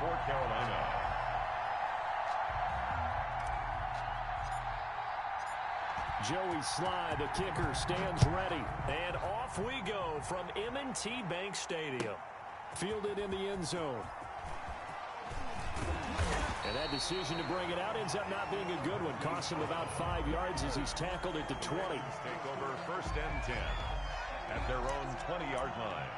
for Carolina. Joey Sly, the kicker, stands ready. And off we go from M&T Bank Stadium. Fielded in the end zone. And that decision to bring it out ends up not being a good one. Costs him about 5 yards as he's tackled at the 20. Take over 1st and 10 at their own 20-yard line.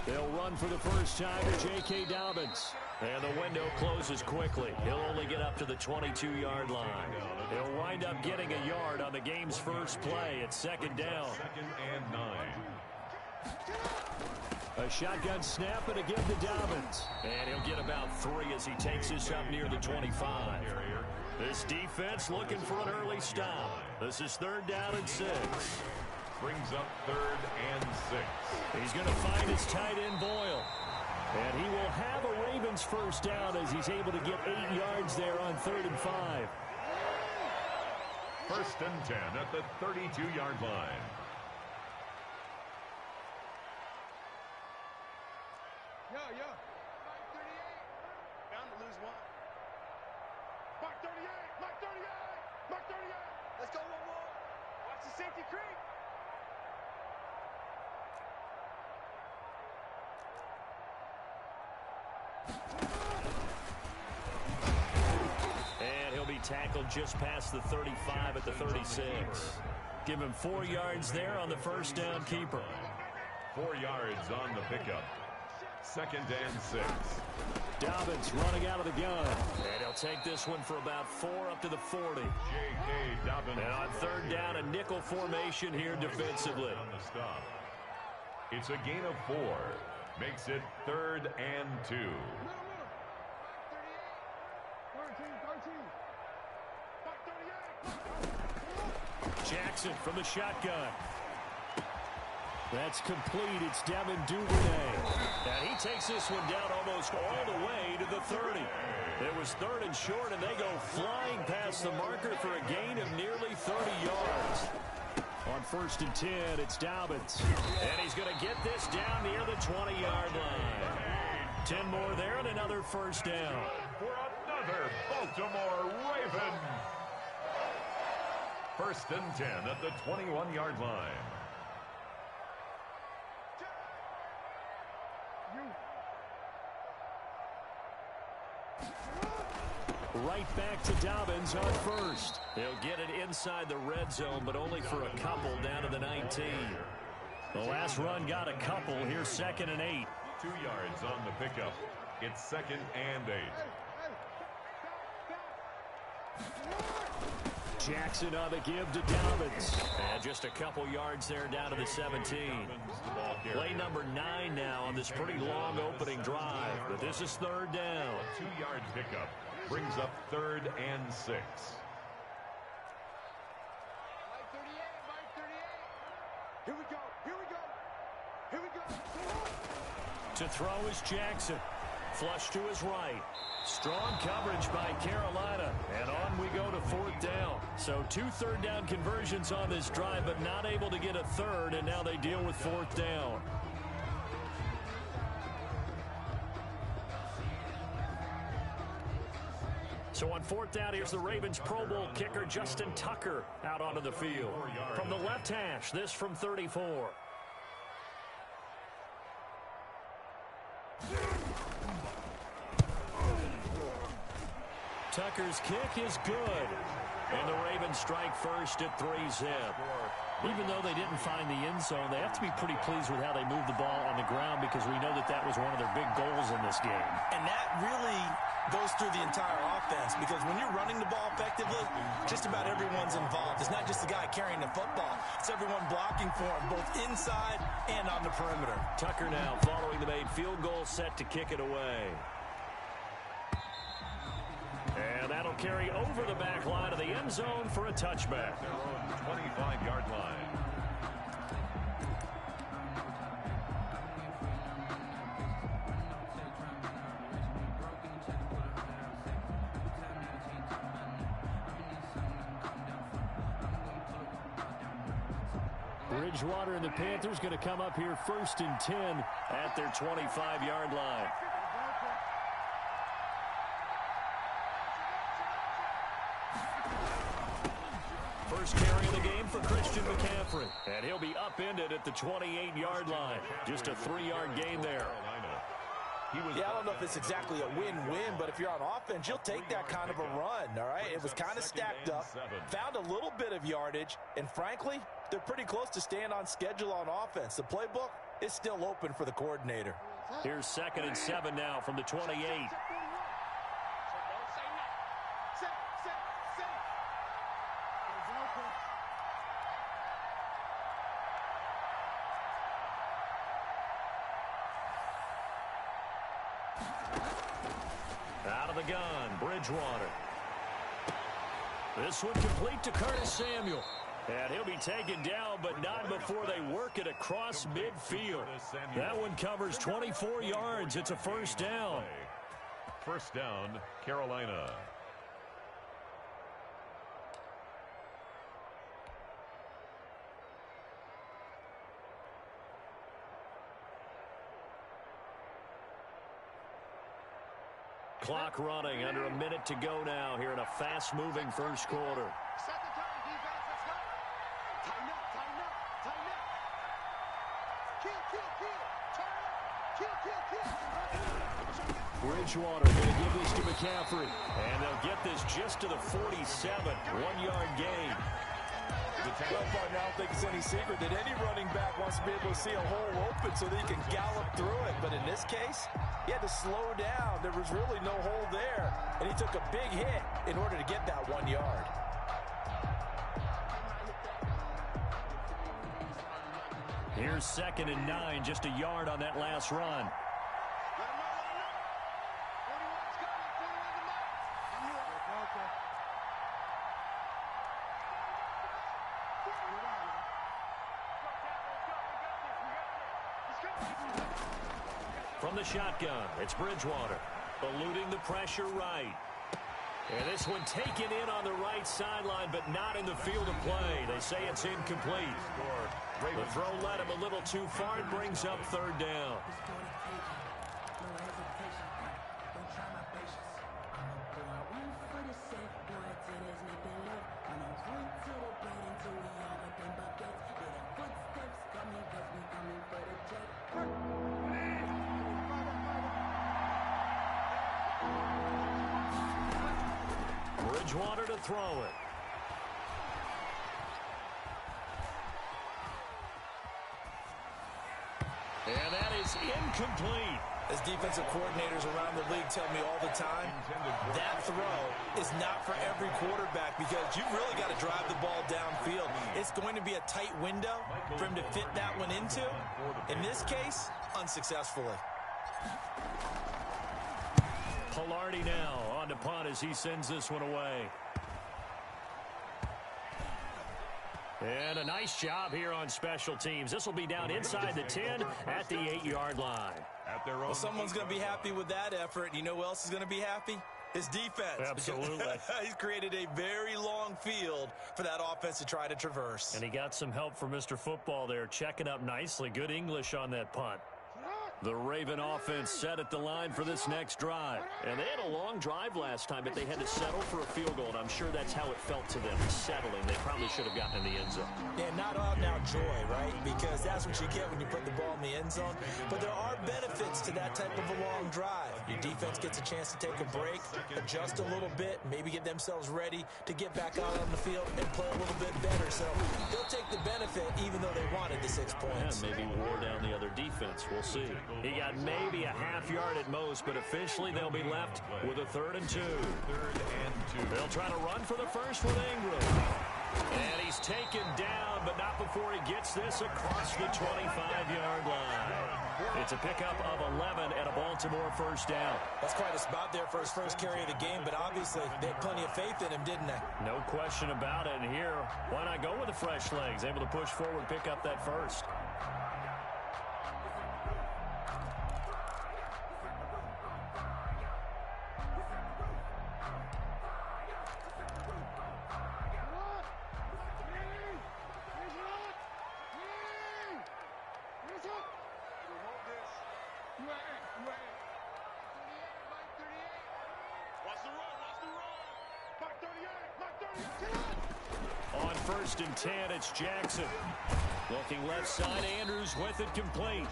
They'll run for the first time to J.K. Dobbins. And the window closes quickly. He'll only get up to the 22-yard line. He'll wind up getting a yard on the game's first play at 2nd down. 2nd and 9. A shotgun snap and a give to Dobbins. And he'll get about 3 as he takes this up near the 25. This defense looking for an early stop. This is 3rd down and 6. Brings up 3rd and 6. He's going to find his tight end Boyle. And he will have a Ravens first down as he's able to get 8 yards there on 3rd and 5. 1st and 10 at the 32-yard line. Yo. Mark 38. Bound to lose 1. Mark 38. Mark 38. Mark 38. Let's go 1 more. Watch the safety creep. And he'll be tackled just past the 35 at the 36. Give him 4 yards there on the first down keeper. 4 yards on the pickup. 2nd and 6. Dobbins running out of the gun. And he'll take this one for about 4 up to the 40. J.K. Dobbins. And on 3rd down, a nickel formation here defensively. On the stop. It's a gain of 4. Makes it 3rd and 2. Jackson from the shotgun. That's complete. It's Devin Duvernay. And he takes this one down almost all the way to the 30. It was 3rd and short, and they go flying past the marker for a gain of nearly 30 yards. On 1st and 10, it's Dobbins. And he's going to get this down near the 20-yard line. 10 more there and another first down. For another Baltimore Raven. 1st and 10 at the 21-yard line. Right back to Dobbins on 1st. He'll get it inside the red zone, but only for a couple down to the 19. The last run got a couple. Here's 2nd and 8. 2 yards on the pickup. It's 2nd and 8. Jackson on the give to Dobbins. And just a couple yards there down to the 17. Play number 9 now on this pretty long opening drive. But this is 3rd down. 2-yard pickup. Brings up 3rd and 6. Mike 38. Here we go. To throw is Jackson. Flush to his right. Strong coverage by Carolina. And on we go to 4th down. So 2 3rd down conversions on this drive, but not able to get a 3rd, and now they deal with 4th down. So on 4th down, here's the Ravens Pro Bowl kicker Justin Tucker out onto the field. From the left hash, this from 34. Tucker's kick is good. And the Ravens strike first at 3-zip. Even though they didn't find the end zone, they have to be pretty pleased with how they moved the ball on the ground, because we know that that was one of their big goals in this game. And that really goes through the entire offense, because when you're running the ball effectively, just about everyone's involved. It's not just the guy carrying the football. It's everyone blocking for him, both inside and on the perimeter. Tucker now following the made field goal, set to kick it away. And that'll carry over the back line of the end end zone for a touchback. Their own 25-yard line. Bridgewater and the Panthers going to come up here 1st and 10 at their 25-yard line. First carry of the game for Christian McCaffrey. And he'll be upended at the 28-yard line. Just a 3-yard gain there. Yeah, I don't know if it's exactly a win-win, but if you're on offense, you'll take that kind of a run, all right? It was kind of stacked up, found a little bit of yardage, and frankly, they're pretty close to staying on schedule on offense. The playbook is still open for the coordinator. Here's 2nd and 7 now from the 28. Out of the gun, Bridgewater. This one complete to Curtis Samuel. And he'll be taken down, but not before they work it across midfield. That one covers 24 yards. It's a first down. First down, Carolina. Clock running, under a minute to go now here in a fast-moving first quarter. Set the time, defense. Let's go. Tighten up, tighten up, tighten up. Kill, kill, kill. Turn up. Kill, kill, kill. Bridgewater going to give this to McCaffrey. And they'll get this just to the 47. 1-yard gain. Well, partner, I don't think it's any secret that any running back wants to be able to see a hole open so that he can gallop through it. But in this case, he had to slow down. There was really no hole there. And he took a big hit in order to get that 1 yard. Here's 2nd and 9, just a yard on that last run. From the shotgun, it's Bridgewater, eluding the pressure right. And this one taken in on the right sideline, but not in the field of play. They say it's incomplete. The throw led him a little too far and brings up 3rd down. Bridgewater to throw it. And that is incomplete. As defensive coordinators around the league tell me all the time, that throw is not for every quarterback because you've really got to drive the ball downfield. It's going to be a tight window for him to fit that one into. In this case, unsuccessfully. Pilardi now on to punt as he sends this one away. And a nice job here on special teams. This will be down inside the 10 at the 8-yard line. Well, someone's going to be happy with that effort. You know who else is going to be happy? His defense. Absolutely. He's created a very long field for that offense to try to traverse. And he got some help from Mr. Football there, checking up nicely. Good English on that punt. The Raven offense set at the line for this next drive. And they had a long drive last time, but they had to settle for a field goal, and I'm sure that's how it felt to them, settling. They probably should have gotten in the end zone. Yeah, not out-and-out joy, right? Because that's what you get when you put the ball in the end zone. But there are benefits to that type of a long drive. Your defense gets a chance to take a break, adjust a little bit, maybe get themselves ready to get back out on the field and play a little bit better. So they'll take the benefit even though they wanted the 6 points. Yeah, maybe wore down the other defense. We'll see. He got maybe a half yard at most, but officially they'll be left with a 3rd and 2. Third and 2. They'll try to run for the first with Ingram. And he's taken down, but not before he gets this across the 25-yard line. It's a pickup of 11 and a Baltimore first down. That's quite a spot there for his first carry of the game, but obviously they had plenty of faith in him, didn't they? No question about it. And here, why not go with the fresh legs? Able to push forward, pick up that first. On 1st and 10, it's Jackson. Looking left side, Andrews with it complete.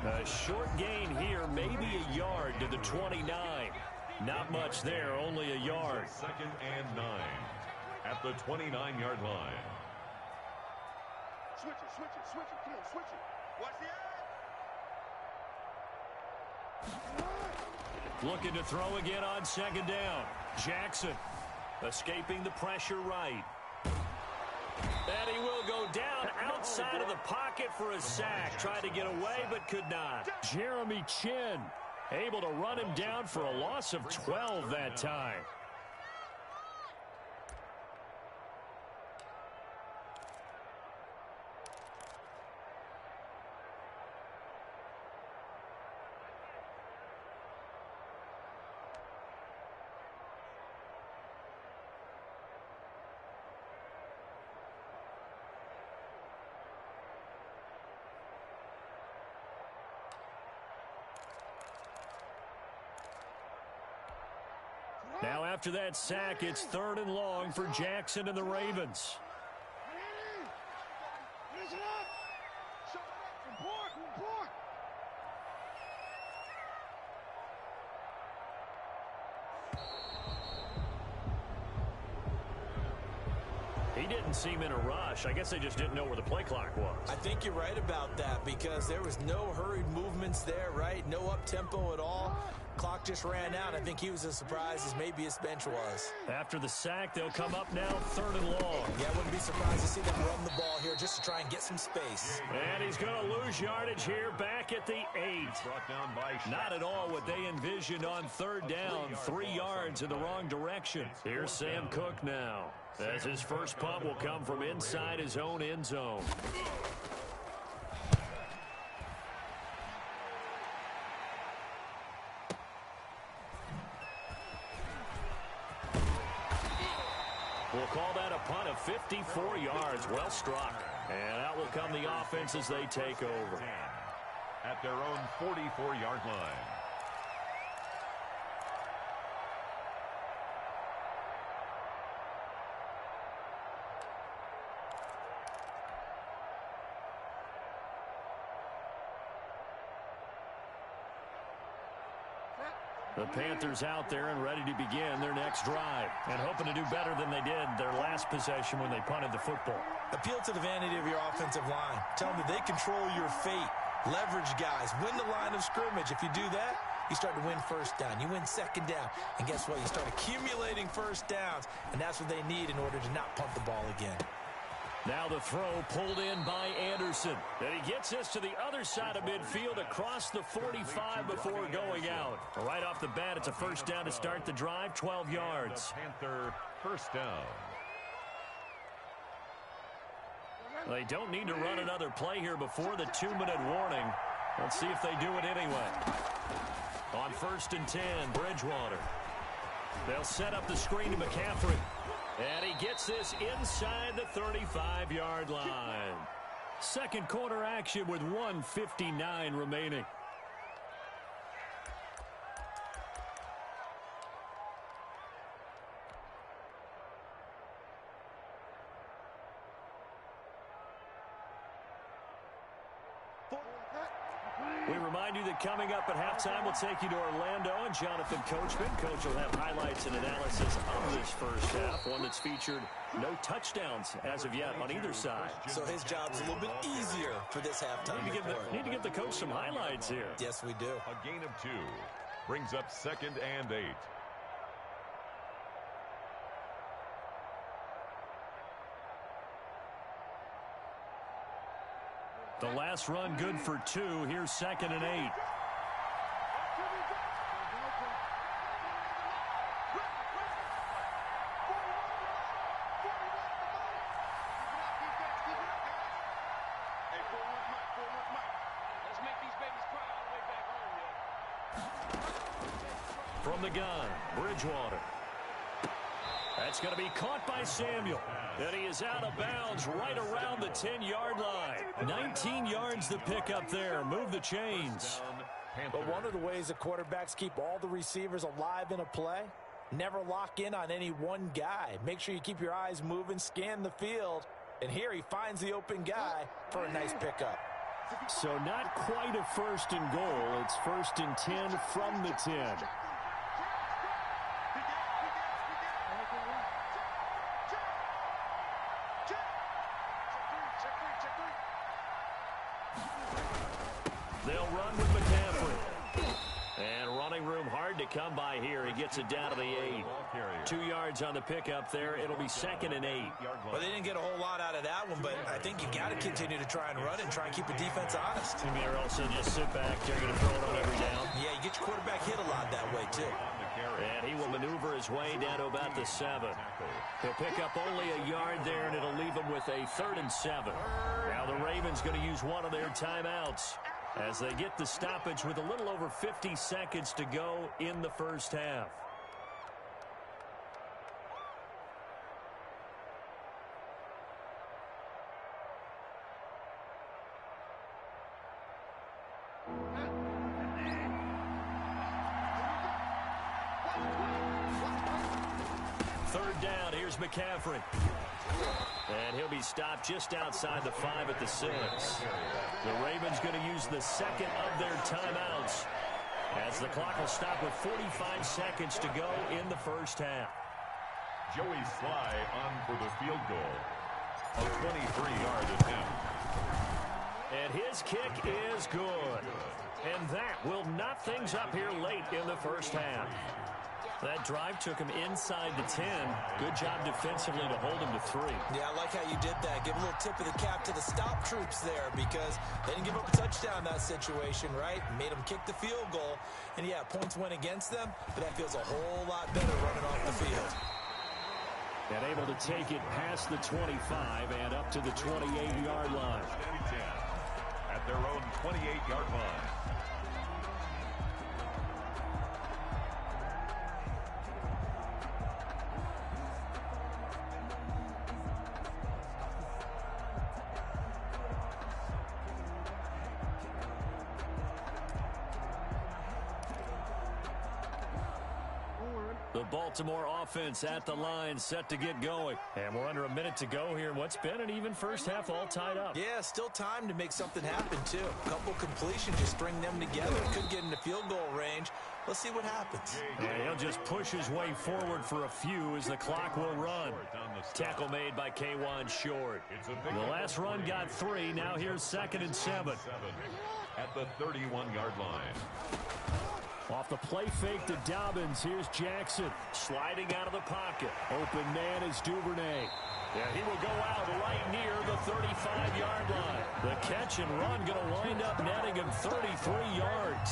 A short gain here, maybe a yard to the 29. Not much there, only a yard. 2nd and 9 at the 29-yard line. Switch it, switch it, switch it. Come on, switch it. Watch the eye. Looking to throw again on 2nd down. Jackson escaping the pressure right. And he will go down outside of the pocket for a sack. Tried to get away, but could not. Jeremy Chin able to run him down for a loss of 12 that time. Now after that sack, it's 3rd and long for Jackson and the Ravens. He didn't seem in a rush. I guess they just didn't know where the play clock was. I think you're right about that because there was no hurried movements there, right? No up-tempo at all. Clock just ran out. I think he was as surprised as maybe his bench was. After the sack, they'll come up now 3rd and long. Yeah, I wouldn't be surprised to see them run the ball here just to try and get some space. And he's going to lose yardage here back at the 8. Brought down by Not at all what they envisioned on 3rd down. 3 yards in the wrong direction. Here's Sam Cook now, as his first punt will come from inside his own end zone. We'll call that a punt of 54 yards. Well struck. And out will come the offense as they take over. At their own 44-yard line. The Panthers out there and ready to begin their next drive and hoping to do better than they did their last possession when they punted the football. Appeal to the vanity of your offensive line. Tell them that they control your fate. Leverage guys. Win the line of scrimmage. If you do that, you start to win 1st down. You win 2nd down. And guess what? You start accumulating 1st downs. And that's what they need in order to not punt the ball again. Now the throw pulled in by Anderson. And he gets this to the other side of midfield across the 45 before going out. Right off the bat, it's a 1st down to start the drive, 12 yards. The Panther 1st down. They don't need to run another play here before the 2-minute warning. Let's see if they do it anyway. On 1st and 10, Bridgewater. They'll set up the screen to McCaffrey. And he gets this inside the 35-yard line. Second quarter action with 1:59 remaining. We remind you that coming up at halftime, we'll take you to Orlando and Jonathan Coachman. Coach will have highlights and analysis of this first half, one that's featured no touchdowns as of yet on either side. So his job's a little bit easier for this halftime. Need to give the coach some highlights here. Yes, we do. A gain of 2 brings up 2nd and 8. The last run good for 2. Here's 2nd and 8. From the gun, Bridgewater. That's going to be caught by Samuel. And he is out of bounds right around the 10-yard line. 19 yards to pick up there. Move the chains. But one of the ways the quarterbacks keep all the receivers alive in a play, never lock in on any one guy. Make sure you keep your eyes moving, scan the field. And here he finds the open guy for a nice pickup. So not quite a 1st and goal. It's 1st and 10 from the 10. They'll run with McCaffrey. And running room hard to come by here. He gets it down to the 8. 2 yards on the pickup there. It'll be 2nd and 8. Well, they didn't get a whole lot out of that one, but I think you got to continue to try and run and try and keep the defense honest. Or also just sit back. They're going to throw it on every down. Yeah, you get your quarterback hit a lot that way, too. And he will maneuver his way down to about the 7. He'll pick up only a yard there, and it'll leave him with a 3rd and 7. Now the Ravens going to use one of their timeouts as they get the stoppage with a little over 50 seconds to go in the first half. Third down, here's McCaffrey. And he'll be stopped just outside the 5 at the 6. The Ravens going to use the 2nd of their timeouts as the clock will stop with 45 seconds to go in the first half. Joey Sly on for the field goal. A 23-yard attempt. And his kick is good. And that will knot things up here late in the first half. That drive took him inside the 10. Good job defensively to hold him to 3. Yeah, I like how you did that. Give a little tip of the cap to the stop troops there because they didn't give up a touchdown in that situation, right? Made them kick the field goal. And, yeah, points went against them, but that feels a whole lot better running off the field. And able to take it past the 25 and up to the 28-yard line. At their own 28-yard line. The Baltimore offense at the line, set to get going. And we're under a minute to go here. What's been an even first half, all tied up. Yeah, still time to make something happen, too. A couple completions, just string them together. Could get into field goal range. Let's see what happens. Yeah, he'll just push his way forward for a few as the clock will run. Tackle made by K'Wan Short. The last run got 3. Now here's 2nd and 7. At the 31-yard line. Off the play fake to Dobbins. Here's Jackson sliding out of the pocket. Open man is Duvernay. Yeah, he will go out right near the 35-yard line. The catch and run going to wind up netting him 33 yards.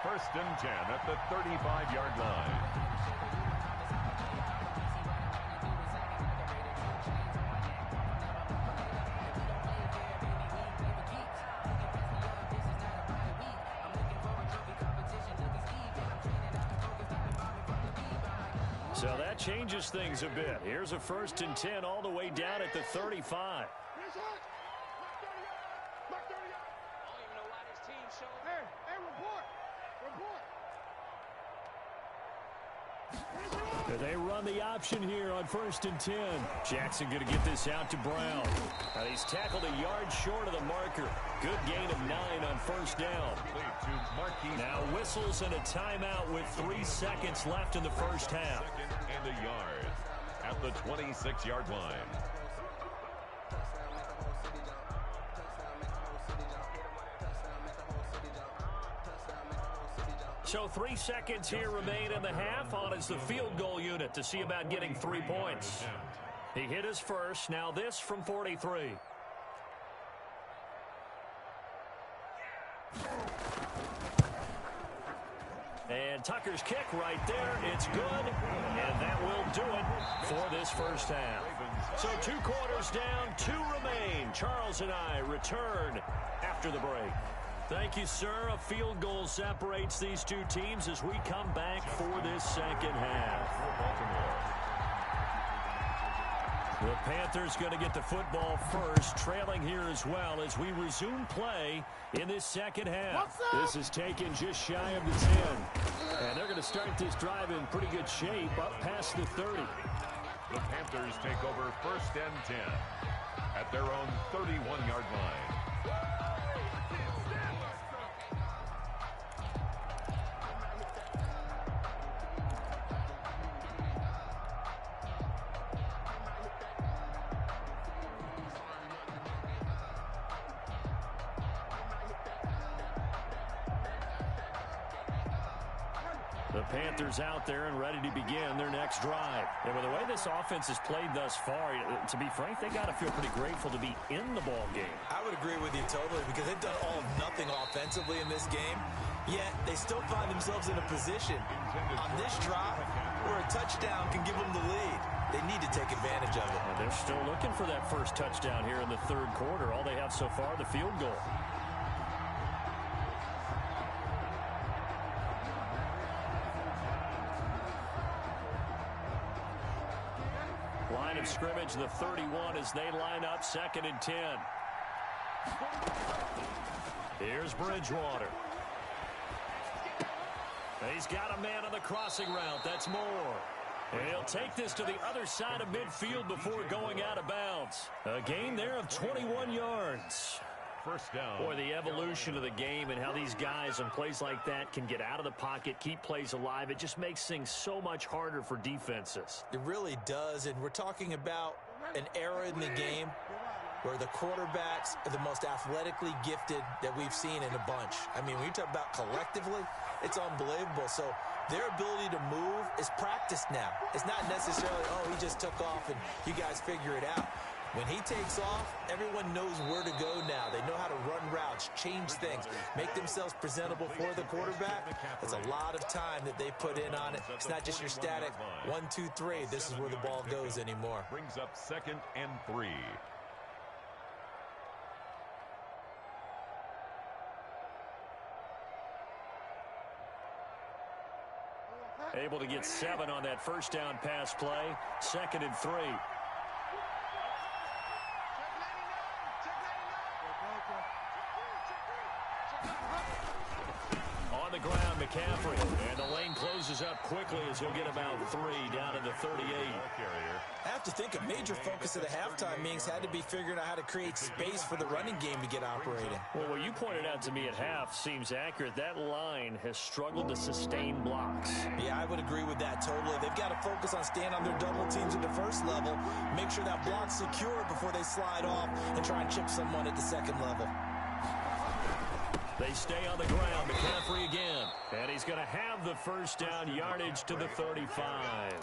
1st and 10 at the 35-yard line. So that changes things a bit. Here's a 1st and 10 all the way down at the 35. They run the option here on 1st and 10. Jackson going to get this out to Brown. Now he's tackled a yard short of the marker. Good gain of 9 on 1st down. Now whistles and a timeout with 3 seconds left in the first half. 2nd and a yard at the 26-yard line. So 3 seconds here remain in the half. On is the field goal unit to see about getting 3 points. He hit his first. Now this from 43. And Tucker's kick right there. It's good, and that will do it for this first half. So 2 quarters down, 2 remain. Charles and I return after the break. Thank you, sir. A field goal separates these two teams as we come back for this second half. The Panthers going to get the football first, trailing here as well as we resume play in this second half. This is taken just shy of the 10. And they're going to start this drive in pretty good shape up past the 30. The Panthers take over 1st and 10 at their own 31-yard line. The Panthers out there and ready to begin their next drive. And with the way this offense has played thus far, to be frank, they got to feel pretty grateful to be in the ball game. I would agree with you totally because they've done all of nothing offensively in this game, yet they still find themselves in a position on this drive where a touchdown can give them the lead. They need to take advantage of it. And they're still looking for that first touchdown here in the 3rd quarter. All they have so far, the field goal. Line of scrimmage, the 31 as they line up 2nd and 10. Here's Bridgewater. He's got a man on the crossing route. That's Moore. And he'll take this to the other side of midfield before going out of bounds. A gain there of 21 yards. First down. Boy, the evolution of the game and how these guys on plays like that can get out of the pocket, keep plays alive, it just makes things so much harder for defenses. It really does, and we're talking about an era in the game where the quarterbacks are the most athletically gifted that we've seen in a bunch. I mean, when you talk about collectively, it's unbelievable. So their ability to move is practiced now. It's not necessarily, oh, he just took off and you guys figure it out. When he takes off, everyone knows where to go now. They know how to run routes, change things, make themselves presentable for the quarterback. That's a lot of time that they put in on it. It's not just your static 1, 2, 3. This is where the ball goes anymore. Brings up 2nd and 3. Able to get 7 on that first down pass play. 2nd and 3. On the ground, McCaffrey. And the lane closes up quickly as he'll get about 3 down to the 38. I have to think a major focus of the halftime meetings had to be figuring out how to create space for the running game to get operating. Well, what you pointed out to me at half seems accurate. That line has struggled to sustain blocks. Yeah, I would agree with that totally. They've got to focus on staying on their double teams at the first level, make sure that block's secure before they slide off and try and chip someone at the second level. They stay on the ground. McCaffrey again. And he's going to have the first down, yardage to the 35.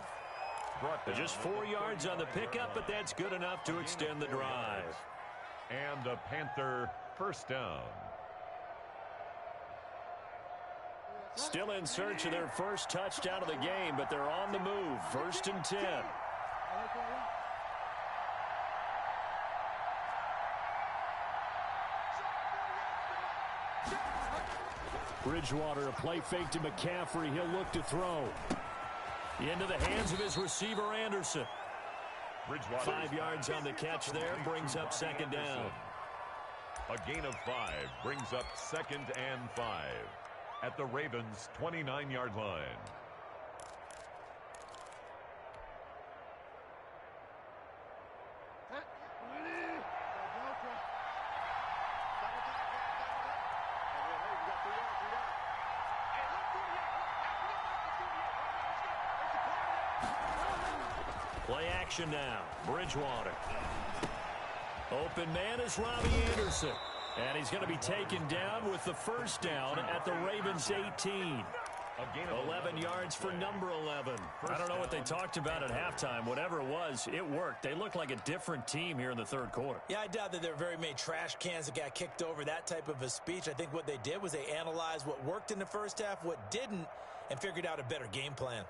Just 4 yards on the pickup, but that's good enough to extend the drive. And a Panther first down. Still in search of their first touchdown of the game, but they're on the move. 1st and 10. Bridgewater, a play fake to McCaffrey. He'll look to throw. Into the hands of his receiver, Anderson. 5 yards on the catch there, brings up 2nd down. A gain of 5 brings up 2nd and 5 at the Ravens' 29-yard line. Play action now. Bridgewater. Open man is Robbie Anderson. And he's going to be taken down with the first down at the Ravens' 18. A gain of 11 yards for number 11. I don't know what they talked about at halftime. Whatever it was, it worked. They look like a different team here in the third quarter. Yeah, I doubt that there are very many trash cans that got kicked over, that type of a speech. I think what they did was they analyzed what worked in the first half, what didn't, and figured out a better game plan.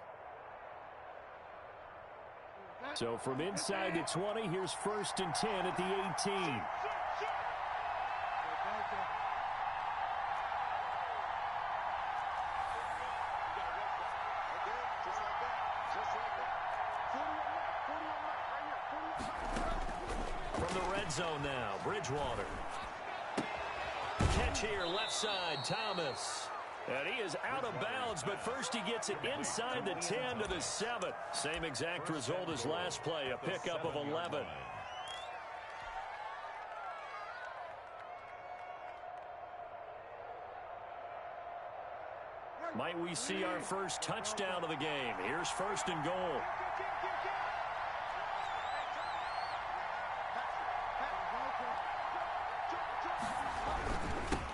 So from inside the 20, here's 1st and 10 at the 18. From the red zone now, Bridgewater. Catch here, left side, Thomas. And he is out of bounds, but first he gets it inside the 10 to the 7. Same exact result as last play, a pickup of 11. Might we see our first touchdown of the game? Here's 1st and goal.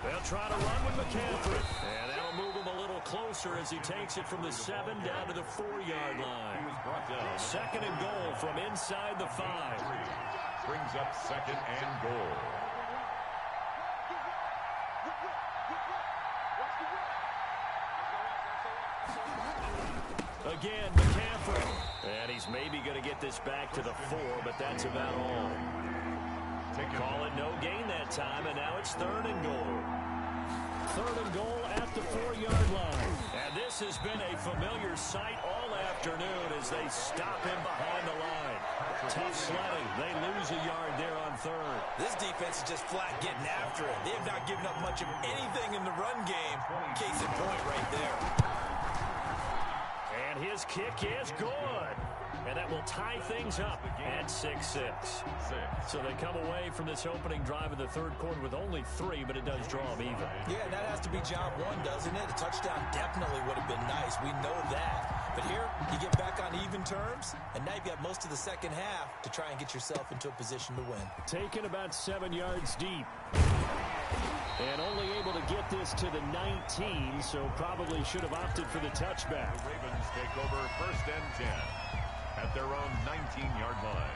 They'll try to run with McCaffrey. And that'll move him a little closer as he takes it from the 7 down to the 4-yard line. 2nd and goal from inside the 5. Brings up 2nd and goal. Again, McCaffrey. And he's maybe going to get this back to the 4, but that's about all. Call it no gain that time, and now it's 3rd and goal. 3rd and goal at the 4-yard line. And this has been a familiar sight all afternoon as they stop him behind the line. Tough sledding. They lose a yard there on 3rd. This defense is just flat getting after it. They have not given up much of anything in the run game. Case in point right there. And his kick is good. And that will tie things up at 6-6. So they come away from this opening drive in the 3rd quarter with only 3, but it does draw them even. Yeah, and that has to be job 1, doesn't it? A touchdown definitely would have been nice. We know that. But here, you get back on even terms, and now you've got most of the second half to try and get yourself into a position to win. Taken about 7 yards deep. And only able to get this to the 19, so probably should have opted for the touchback. The Ravens take over 1st and 10 at their own 19-yard line.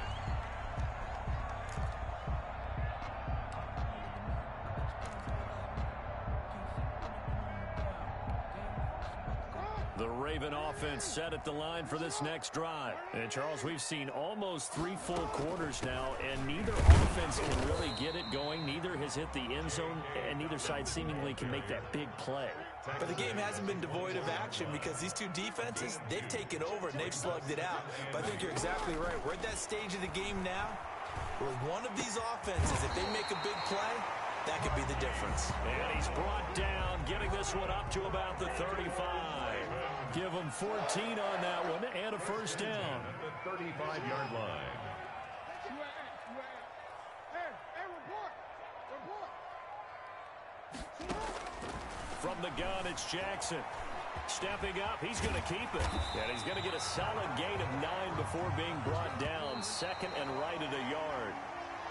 The Raven offense set at the line for this next drive. And, Charles, we've seen almost 3 full quarters now, and neither offense can really get it going. Neither has hit the end zone, and neither side seemingly can make that big play. But the game hasn't been devoid of action because these two defenses, they've taken over and they've slugged it out. But I think you're exactly right. We're at that stage of the game now where one of these offenses, if they make a big play, that could be the difference. And he's brought down, getting this one up to about the 35. Give him 14 on that one and a 1st down. At the 35-yard line. From the gun, it's Jackson. Stepping up, he's going to keep it. And he's going to get a solid gain of 9 before being brought down. 2nd and right at a yard.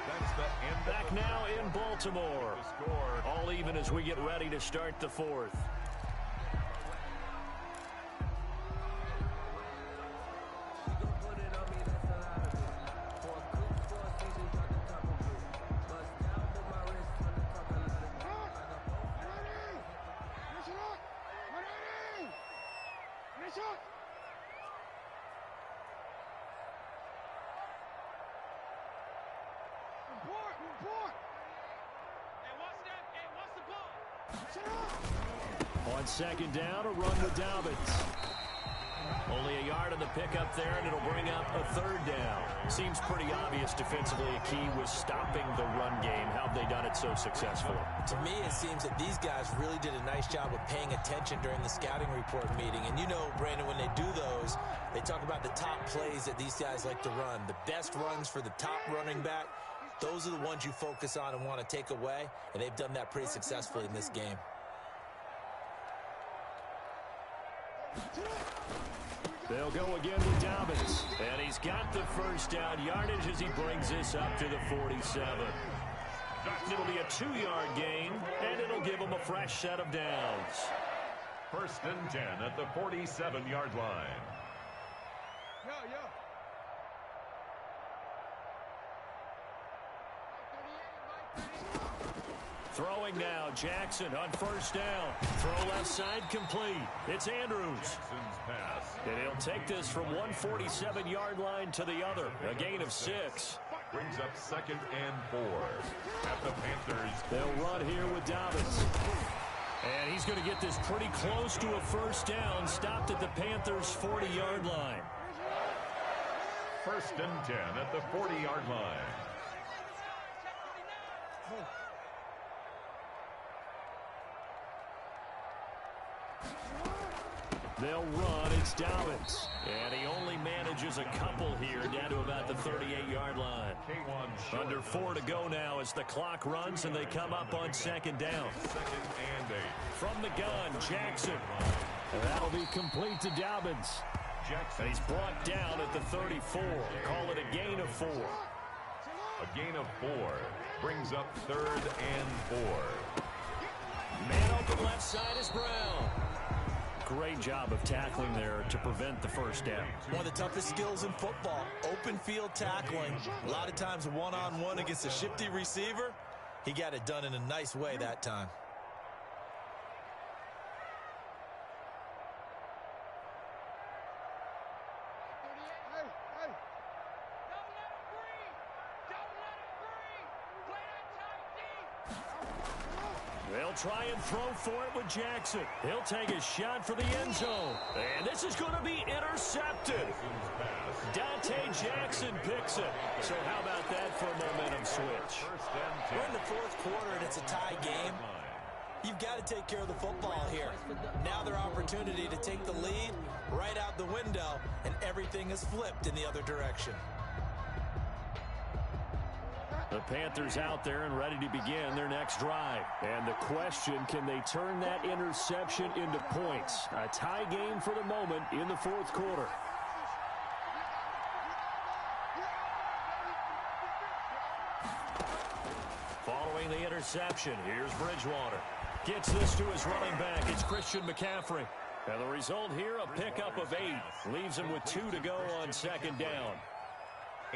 That's the end. Back now in Baltimore. All even as we get ready to start the 4th. On 2nd down, a run with Dobbins. Only a yard on the pickup there, and it'll bring up a 3rd down. Seems pretty obvious defensively a key was stopping the run game. How have they done it so successfully? To me, it seems that these guys really did a nice job of paying attention during the scouting report meeting. And you know, Brandon, when they do those, they talk about the top plays that these guys like to run. The best runs for the top running back, those are the ones you focus on and want to take away. And they've done that pretty successfully in this game. They'll go again with Dobbins. And he's got the 1st down yardage as he brings this up to the 47. It'll be a 2-yard gain, and it'll give him a fresh set of downs. First and 10 at the 47-yard line. Throwing now, Jackson on first down. Throw left side complete. It's Andrews. Jackson's pass. And he'll take this from 147-yard line to the other. A gain of 6. Brings up 2nd and 4 at the Panthers. They'll run here with Dobbins. And he's going to get this pretty close to a first down. Stopped at the Panthers' 40-yard line. First and 10 at the 40-yard line. They'll run. It's Dobbins. And he only manages a couple here down to about the 38-yard line. Under 4 to go now as the clock runs and they come up on 2nd down. 2nd and 8. From the gun, Jackson. And that'll be complete to Dobbins. Jackson. He's brought down at the 34. Call it a gain of 4. A gain of 4 brings up 3rd and 4. Man open left side is Brown. Great job of tackling there to prevent the first down. One of the toughest skills in football, open field tackling. A lot of times one-on-one against a shifty receiver. He got it done in a nice way that time. They'll try and throw for it with Jackson. He'll take a shot for the end zone. And this is going to be intercepted. Dante Jackson picks it. So how about that for a momentum switch? We're in the 4th quarter and it's a tie game. You've got to take care of the football here. Now their opportunity to take the lead right out the window, and everything is flipped in the other direction. The Panthers out there and ready to begin their next drive. And the question, can they turn that interception into points? A tie game for the moment in the 4th quarter. Following the interception, here's Bridgewater. Gets this to his running back. It's Christian McCaffrey. And the result here, a pickup of 8. Leaves him with 2 to go on 2nd down.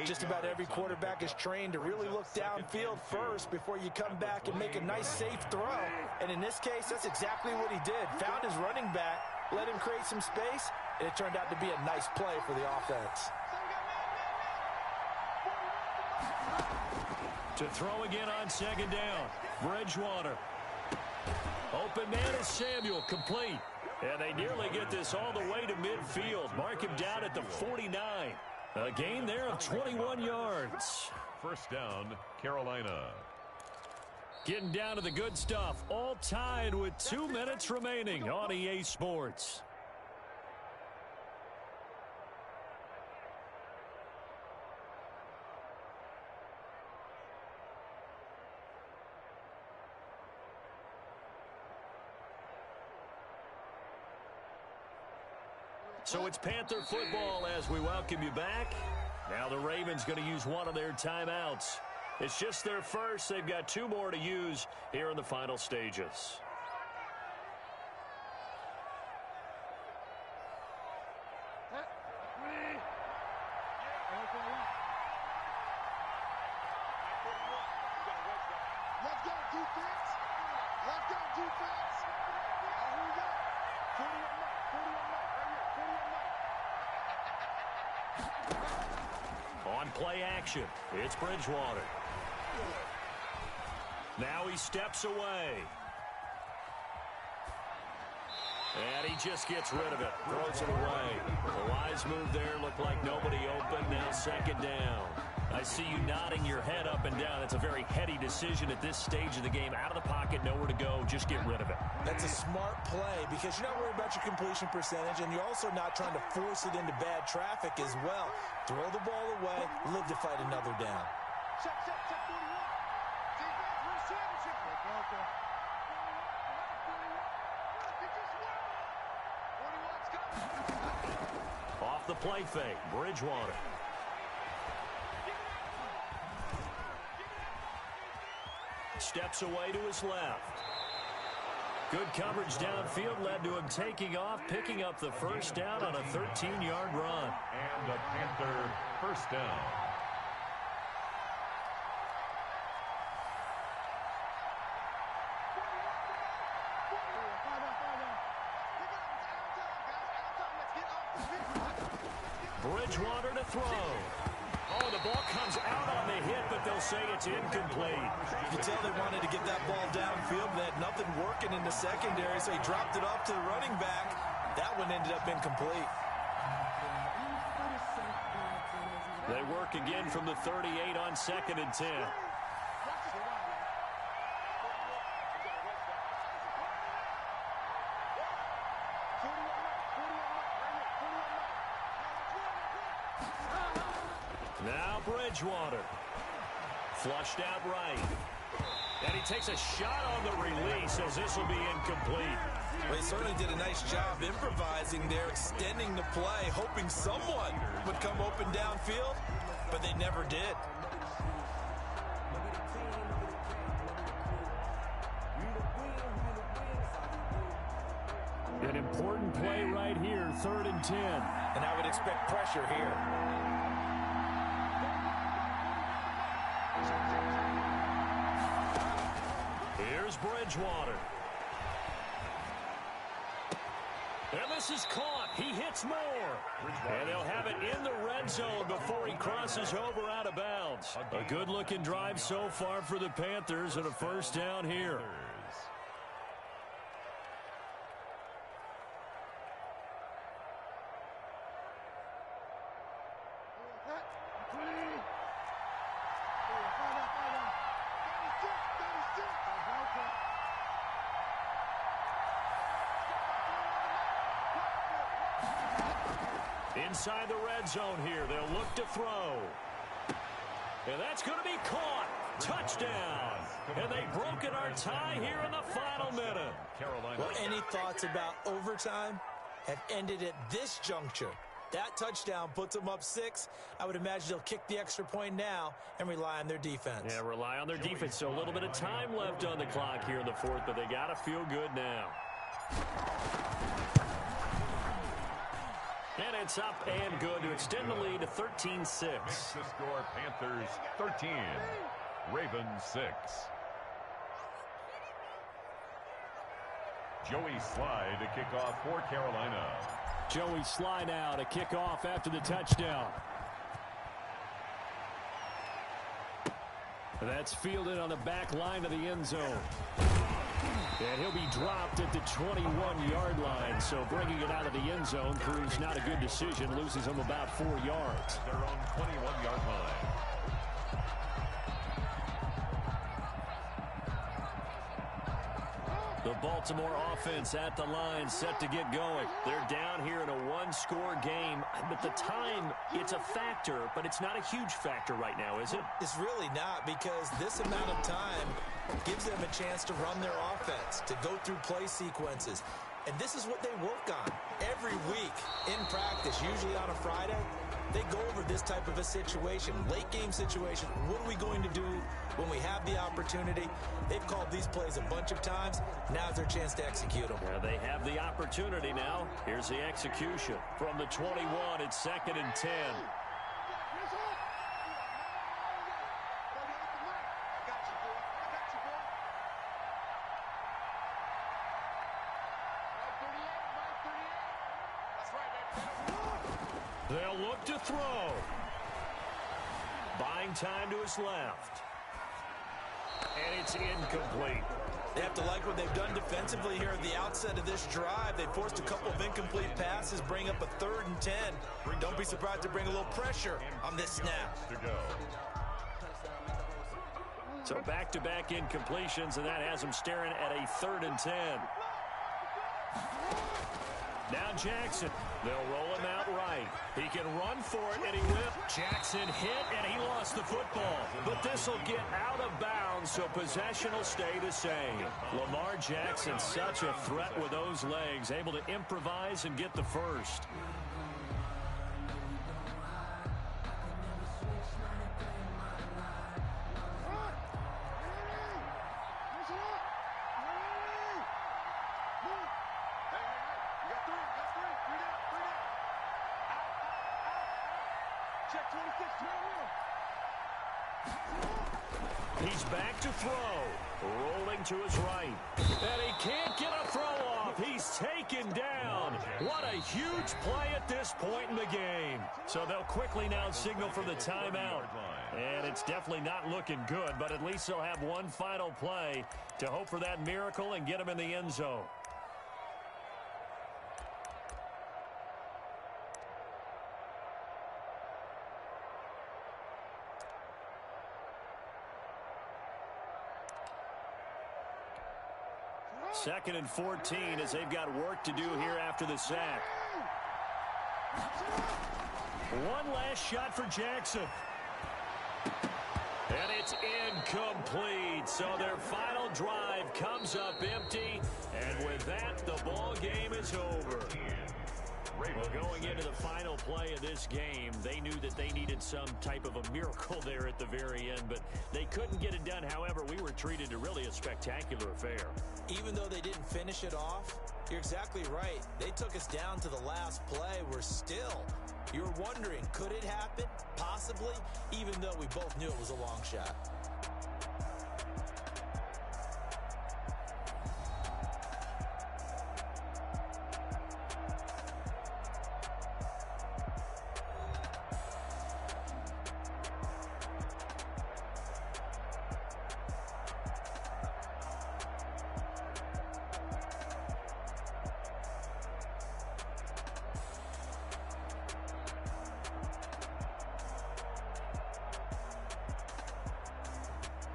Just about every quarterback is trained to really look downfield first before you come back and make a nice, safe throw. And in this case, that's exactly what he did. Found his running back, let him create some space, and it turned out to be a nice play for the offense. To throw again on 2nd down. Bridgewater. Open man is Samuel, complete. And they nearly get this all the way to midfield. Mark him down at the 49. A gain there of 21 yards. First down, Carolina. Getting down to the good stuff. All tied with 2 minutes remaining on EA Sports. So it's Panther football as we welcome you back. Now the Ravens going to use one of their timeouts. It's just their first. They've got 2 more to use here in the final stages. Let's go, defense. Let's go, defense. Here we go. 41 Mike. 41 Mike. Right here. 41 Mike. On play action, it's Bridgewater. Now he steps away. And he just gets rid of it. Throws it away. A wise move there. Looked like nobody open. Now 2nd down. I see you nodding your head up and down. That's a very heady decision at this stage of the game. Out of the pocket, nowhere to go. Just get rid of it. That's a smart play because you're not worried about your completion percentage, and you're also not trying to force it into bad traffic as well. Throw the ball away, live to fight another down. Check, 41. Defense, receivership. Okay. 41's coming. Off the play fake, Bridgewater. Steps away to his left. Good coverage downfield led to him taking off, picking up the first down on a 13-yard run. And a Panther first down. Bridgewater to throw. Oh, the ball comes out on the hit, but they'll say it's incomplete. You can tell they wanted to get that ball downfield. They had nothing working in the secondary, so he dropped it off to the running back. That one ended up incomplete. They work again from the 38 on 2nd and 10. Now Bridgewater. Flushed out right. And he takes a shot on the release as this will be incomplete. Well, he certainly did a nice job improvising there, extending the play, hoping someone would come open downfield, but they never did. An important play right here, 3rd and 10. And I would expect pressure here. Here's Bridgewater. And this is caught. He hits more. And they'll have it in the red zone before he crosses over out of bounds. A good-looking drive so far for the Panthers and a first down here. Inside the red zone here, they'll look to throw. And that's going to be caught. Touchdown. And they've broken our tie here in the final minute. Well, any thoughts about overtime have ended at this juncture. That touchdown puts them up 6. I would imagine they'll kick the extra point now and rely on their defense. Yeah, rely on their defense. So a little bit of time left on the clock here in the 4th, but they got to feel good now. And it's up and good to extend the lead to 13-6. Makes the score Panthers 13, Ravens 6. Joey Sly to kick off for Carolina. Joey Sly now to kick off after the touchdown. That's fielded on the back line of the end zone. And he'll be dropped at the 21-yard line, so bringing it out of the end zone proves not a good decision, loses him about 4 yards. Their own 21-yard line. The Baltimore offense at the line, set to get going. They're down here in a one-score game. But the time, it's a factor, but it's not a huge factor right now, is it? It's really not, because this amount of time gives them a chance to run their offense, to go through play sequences. And this is what they work on every week in practice, usually on a Friday. They go over this type of a situation, late game situation. What are we going to do when we have the opportunity? They've called these plays a bunch of times. Now's their chance to execute them. Yeah, they have the opportunity now. Here's the execution. From the 21, it's 2nd and 10. They'll look to throw. Buying time to his left. And it's incomplete. They have to like what they've done defensively here at the outset of this drive. They forced a couple of incomplete passes, bring up a 3rd and 10. Don't be surprised to bring a little pressure on this snap. So back-to-back incompletions, and that has them staring at a 3rd and 10. Now Jackson. They'll roll him out right. He can run for it, and he will. Jackson hit, and he lost the football. But this will get out of bounds, so possession will stay the same. Lamar Jackson, such a threat with those legs, able to improvise and get the first. Check 26, He's back to throw. Rolling to his right. And he can't get a throw off. He's taken down. What a huge play at this point in the game. So they'll quickly now signal for the timeout. And it's definitely not looking good, but at least they'll have one final play to hope for that miracle and get him in the end zone. Second and 14 as they've got work to do here after the sack. One last shot for Jackson. And it's incomplete. So their final drive comes up empty. And with that, the ball game is over. Well, going into the final play of this game, they knew that they needed some type of a miracle there at the very end, but they couldn't get it done. However, we were treated to really a spectacular affair. Even though they didn't finish it off, you're exactly right. They took us down to the last play. You're wondering, could it happen? Possibly, even though we both knew it was a long shot.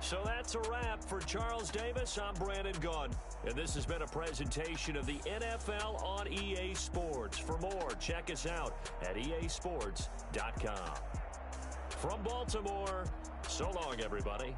So that's a wrap for Charles Davis. I'm Brandon Gaudin, and this has been a presentation of the NFL on EA Sports. For more, check us out at easports.com. From Baltimore, so long, everybody.